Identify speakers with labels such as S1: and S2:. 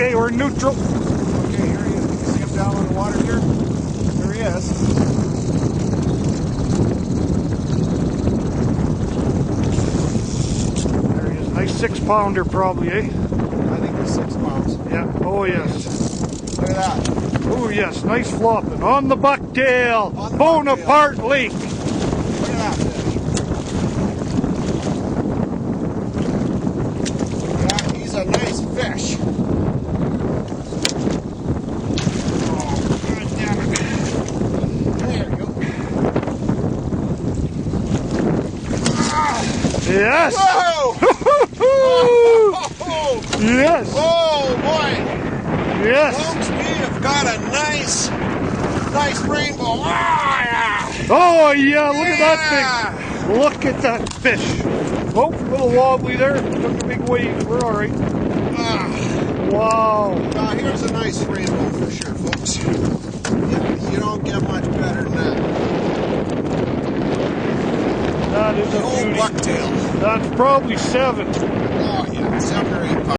S1: Okay, we're neutral.
S2: Okay, here he is. You see him down on the water here? There he is.
S1: There he is. Nice 6-pounder probably, eh?
S2: I think it's 6 pounds.
S1: Yeah. Oh, yes.
S2: Look at that.
S1: Oh, yes. Nice flopping. On the bucktail.
S2: On the
S1: Bonaparte Lake.
S2: Look at that fish. Yeah, he's a nice fish. Oh, God damn it. There you go.
S1: Yes.
S2: Whoa! Oh,
S1: Yes.
S2: oh, boy.
S1: Yes.
S2: Folks, we have got a nice rainbow. Ah, yeah.
S1: Oh, yeah. Look at that thing. Look at that fish. Oh, a little wobbly there. Took a big wave. We're all right. Wow.
S2: Here's a nice rainbow fish here, folks. Yeah, you don't get much better than that.
S1: That is a
S2: Old
S1: beauty.
S2: bucktail.
S1: That's probably 7.
S2: Oh, yeah, 7 or 8 pounds.